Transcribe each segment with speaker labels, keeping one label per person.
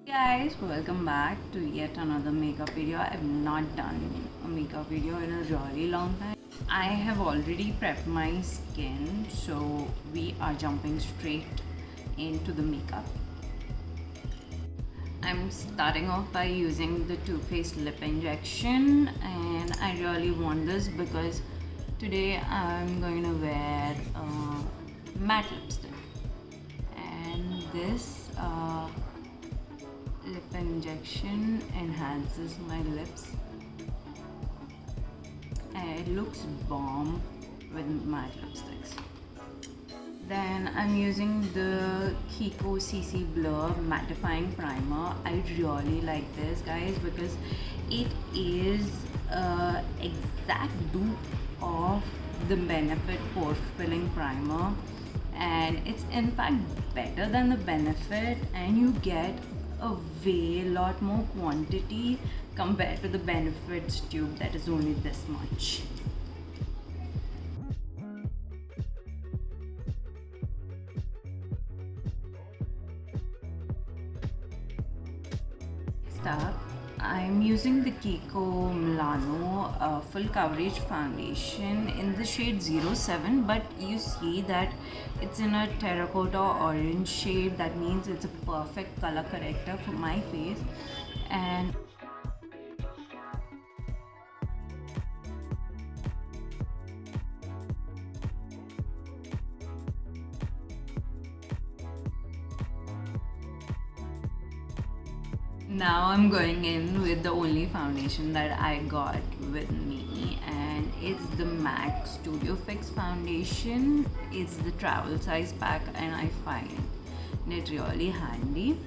Speaker 1: Guys, welcome back to yet another makeup video. I've not done a makeup video in a really long time. I have already prepped my skin, so we are jumping straight into the makeup. I'm starting off by using the Too Faced lip injection, and I really want this because today I'm going to wear matte lipstick, and this lip injection enhances my lips and it looks bomb with matte lipsticks. Then I'm using the Kiko CC Blur mattifying primer. I really like this, guys, because it is exact dupe of the Benefit pore filling primer, and it's in fact better than the Benefit, and you get a way lot more quantity compared to the Benefits tube that is only this much. Next up, I'm using the Kiko Milano full coverage foundation in the shade 07, but you see that it's in a terracotta orange shade. That means it's a perfect color corrector for my face. And now I'm going in with the only foundation that I got with me, and it's the MAC Studio Fix foundation. It's the travel size pack, and I find it really handy.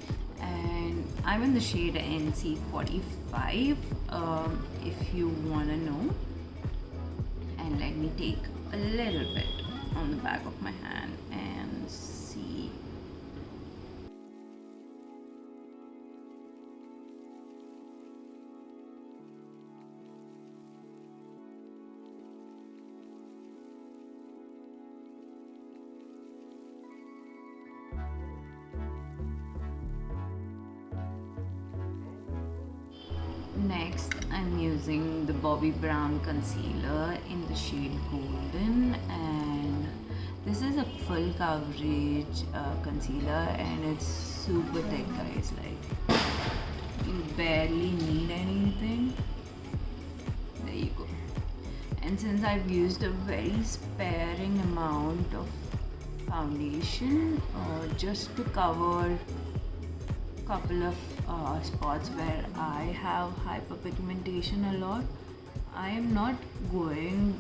Speaker 1: And I'm in the shade NC45 if you want to know. And let me take a little bit on the back of my hand and see. Next, I'm using the Bobbi Brown concealer in the shade Golden, and this is a full coverage concealer, and it's super thick, guys. Like, you barely need anything. There you go. And since I've used a very sparing amount of foundation just to cover couple of spots where I have hyperpigmentation a lot, I am not going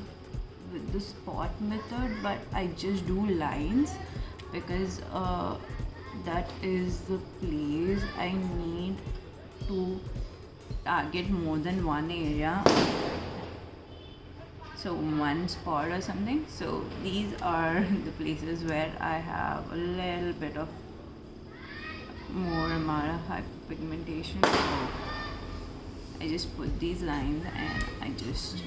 Speaker 1: with the spot method, but I just do lines because that is the place I need to target more than one area, so one spot or something. So these are the places where I have a little bit of more amount of hyperpigmentation, so I just put these lines and I just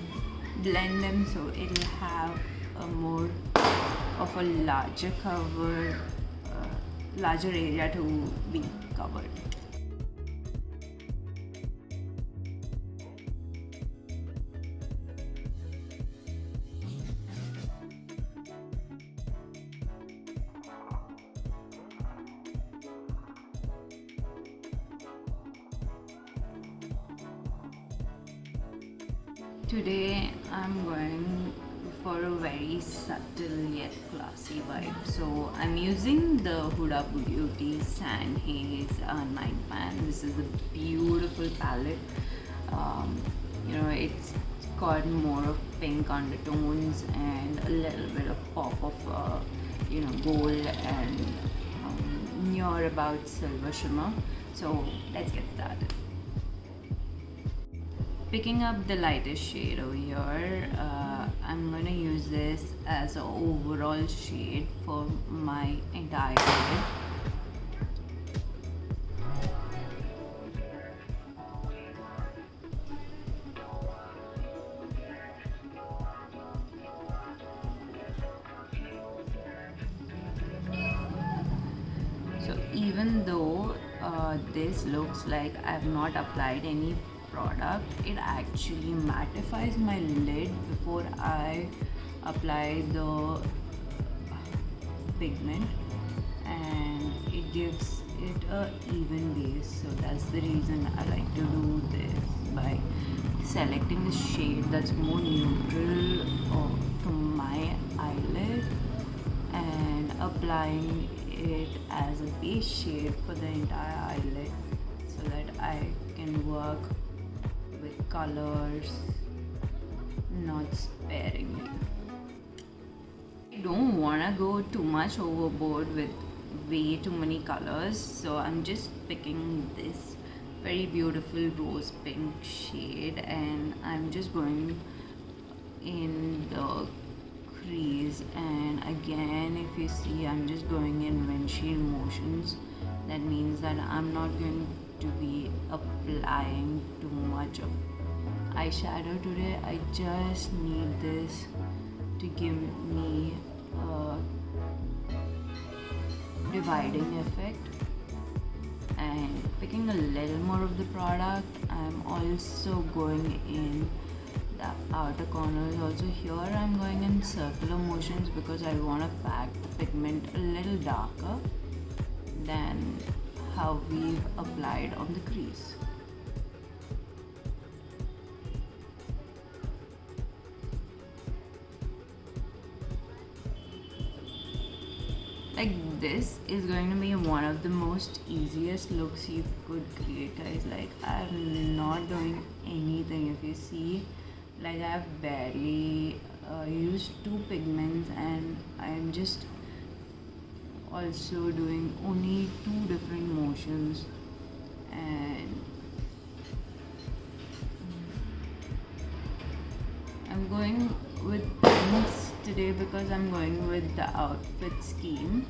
Speaker 1: blend them so it'll have a more of a larger cover, larger area to be covered. Today I'm going for a very subtle yet classy vibe. So I'm using the Huda Beauty Sand Haze Night Pan. This is a beautiful palette. It's got more of pink undertones and a little bit of pop of gold and near about silver shimmer. So let's get started. Picking up the lightest shade over here, I'm going to use this as an overall shade for my entire lid. So even though this looks like I've not applied any product. It actually mattifies my lid before I apply the pigment, and it gives it a even base. So that's the reason I like to do this by selecting the shade that's more neutral to my eyelid and applying it as a base shade for the entire eyelid, so that I can work with colors not sparingly. I don't want to go too much overboard with way too many colors, so I'm just picking this very beautiful rose pink shade and I'm just going in the crease, and again if you see I'm just going in windshield motions. That means that I'm not going to be applying too much of eyeshadow today. I just need this to give me a dividing effect. And picking a little more of the product, I'm also going in the outer corners. Also here I'm going in circular motions because I want to pack the pigment a little darker than how we've applied on the crease. Like, this is going to be one of the most easiest looks you could create, guys. Like, I'm not doing anything. If you see, like, I've barely used two pigments and I'm just also doing only two different motions, and I'm going with pinks today because I'm going with the outfit scheme.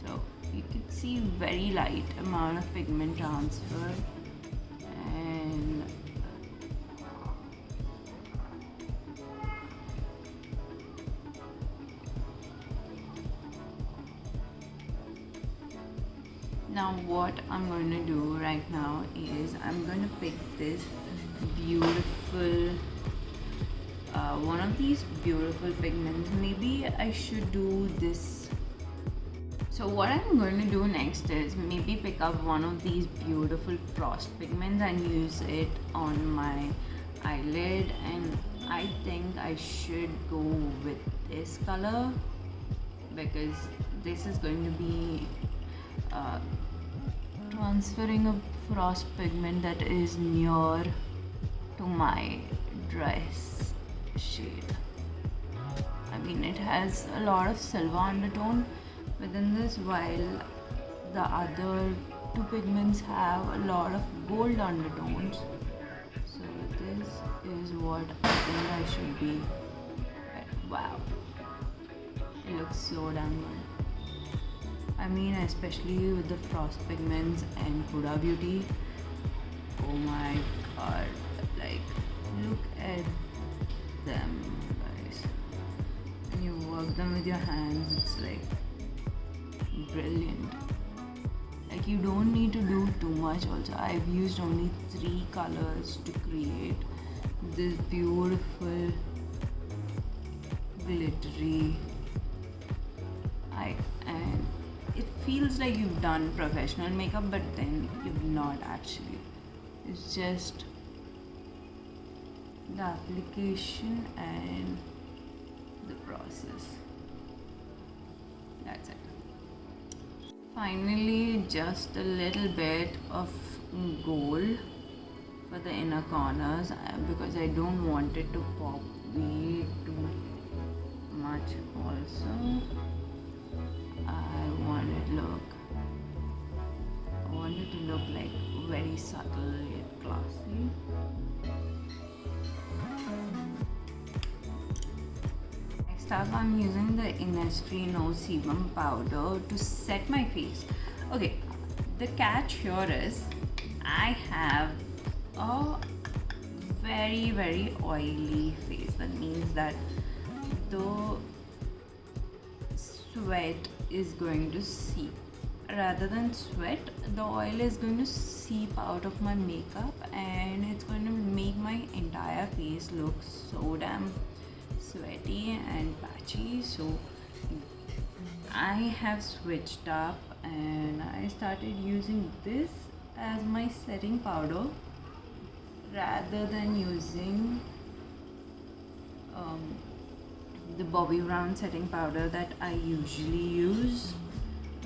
Speaker 1: So you can see very light amount of pigment transfer, and now what I'm going to do right now is I'm going to pick this beautiful one of these beautiful pigments. Maybe I should do this. So what I'm going to do next is maybe pick up one of these beautiful frost pigments and use it on my eyelid, and I think I should go with this color because this is going to be transferring a frost pigment that is near to my dress shade. I mean, it has a lot of silver undertone within this, while the other two pigments have a lot of gold undertones. So this is what I think I should be. Wow, it looks so damn good. I mean, especially with the frost pigments and Huda Beauty. Oh my god, like, look at them, guys. When you work them with your hands, it's like brilliant. Like, you don't need to do too much also. I've used only 3 colors to create this beautiful glittery eye, and it feels like you've done professional makeup, but then you've not actually. It's just the application and the process. That's it. Finally, just a little bit of gold for the inner corners because I don't want it to pop way too much also. I want it to look like very subtle yet classy. Next up, I'm using the Innisfree No Sebum Powder to set my face. Okay, the catch here is I have a very, very oily face. That means that the sweat is going to seep. Rather than sweat, the oil is going to seep out of my makeup and it's going to make my entire face look so damn sweaty and patchy. So I have switched up and I started using this as my setting powder rather than using the Bobbi Brown setting powder that I usually use.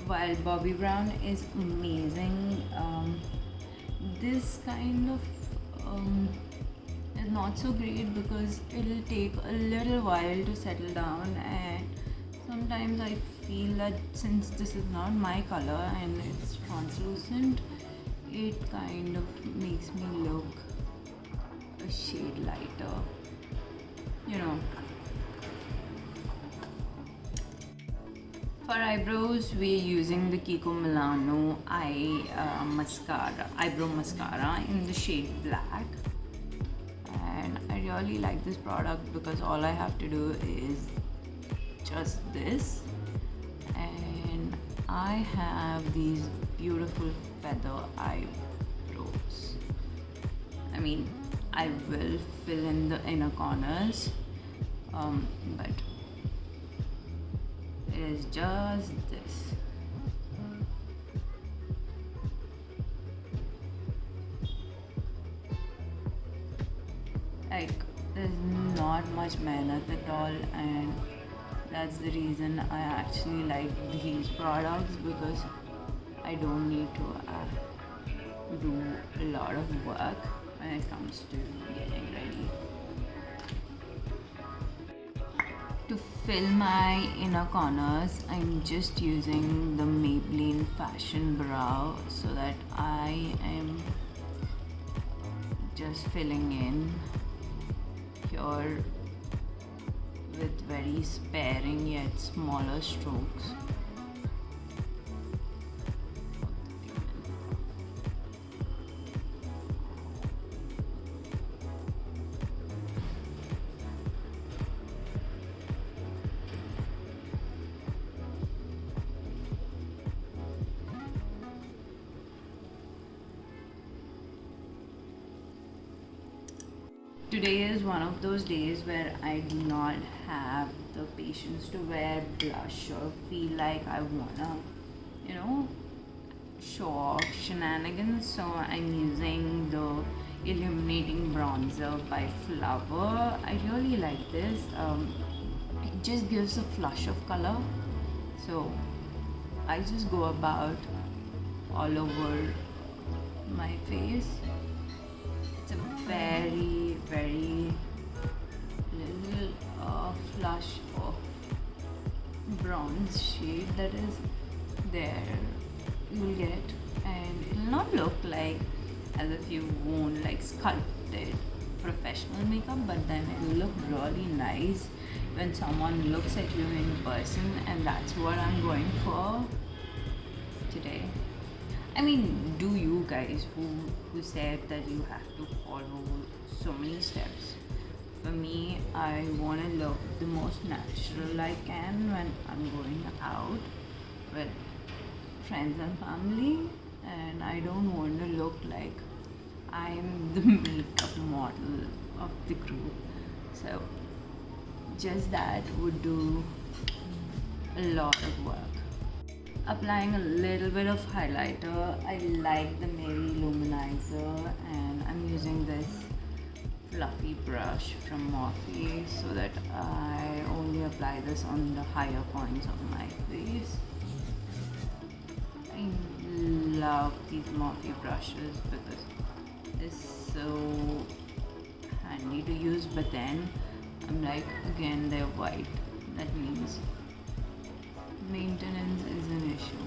Speaker 1: While Bobbi Brown is amazing, this kind of is not so great because it'll take a little while to settle down, and sometimes I feel that since this is not my color and it's translucent, it kind of makes me look a shade lighter, you know. For eyebrows, we're using the Kiko Milano eyebrow mascara in the shade black. And I really like this product because all I have to do is just this. And I have these beautiful feather eyebrows. I mean, I will fill in the inner corners, but is just this. Like, there's not much mehnat at all, and that's the reason I actually like these products, because I don't need to do a lot of work when it comes to getting ready. To fill my inner corners, I'm just using the Maybelline Fashion Brow, so that I am just filling in here with very sparing yet smaller strokes. Today is one of those days where I do not have the patience to wear blush or feel like I wanna, show off shenanigans. So I'm using the Illuminating Bronzer by Flower. I really like this. It just gives a flush of color. So I just go about all over my face. It's a very, very little flush of bronze shade that is there. You'll get, and it'll not look like as if you worn like sculpted professional makeup, but then it'll look really nice when someone looks at you in person, and that's what I'm going for today. I mean, do you guys who said that you have to follow so many steps? For me, I want to look the most natural I can when I'm going out with friends and family, and I don't want to look like I'm the makeup model of the group. So just that would do a lot of work. Applying a little bit of highlighter. I like the Mary Luminizer, and I'm using this fluffy brush from Morphe so that I only apply this on the higher points of my face. I love these Morphe brushes because it's so handy to use, but then I'm like, again, they're white. That means maintenance is an issue.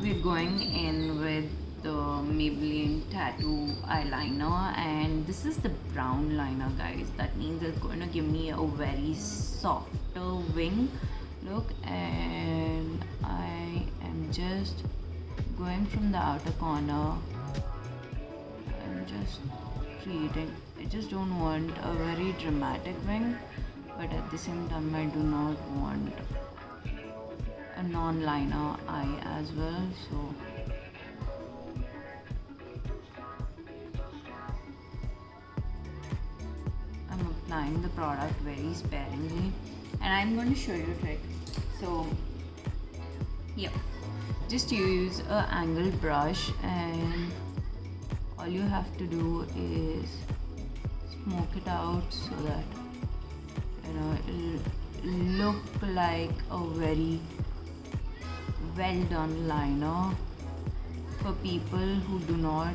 Speaker 1: We're going in with the Maybelline tattoo eyeliner, and this is the brown liner, guys. That means it's going to give me a very softer wing look, and I am just going from the outer corner. I'm just creating, I just don't want a very dramatic wing, but at the same time I do not want a non-liner eye as well. So I'm applying the product very sparingly, and I'm going to show you a trick. So yeah, just use a angled brush, and all you have to do is smoke it out so that it'll look like a very well done liner for people who do not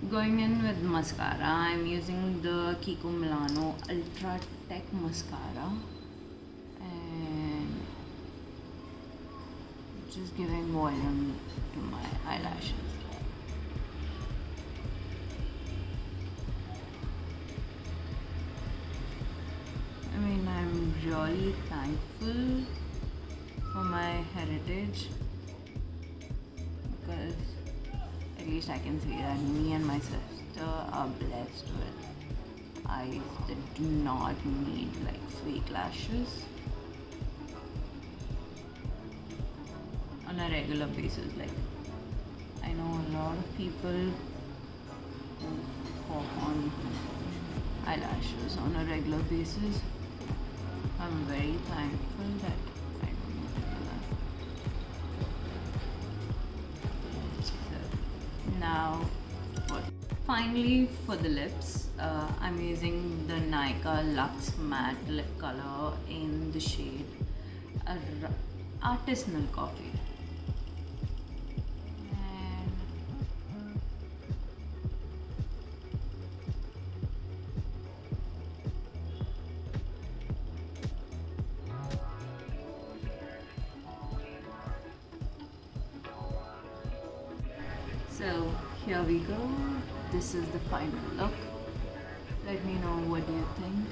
Speaker 1: going in with mascara. I'm using the Kiko Milano Ultra Tech Mascara, and just giving volume to my eyelashes. I mean, I'm really thankful for my heritage, because at least I can say that me and my sister are blessed with eyes that do not need like fake lashes on a regular basis. Like, I know a lot of people who pop on eyelashes on a regular basis. I'm very thankful that I don't need to do that. So, now, finally for the lips, I'm using the Nykaa Luxe Matte Lip Color in the shade Artisanal Coffee. So here we go. This is the final look. Let me know what do you think.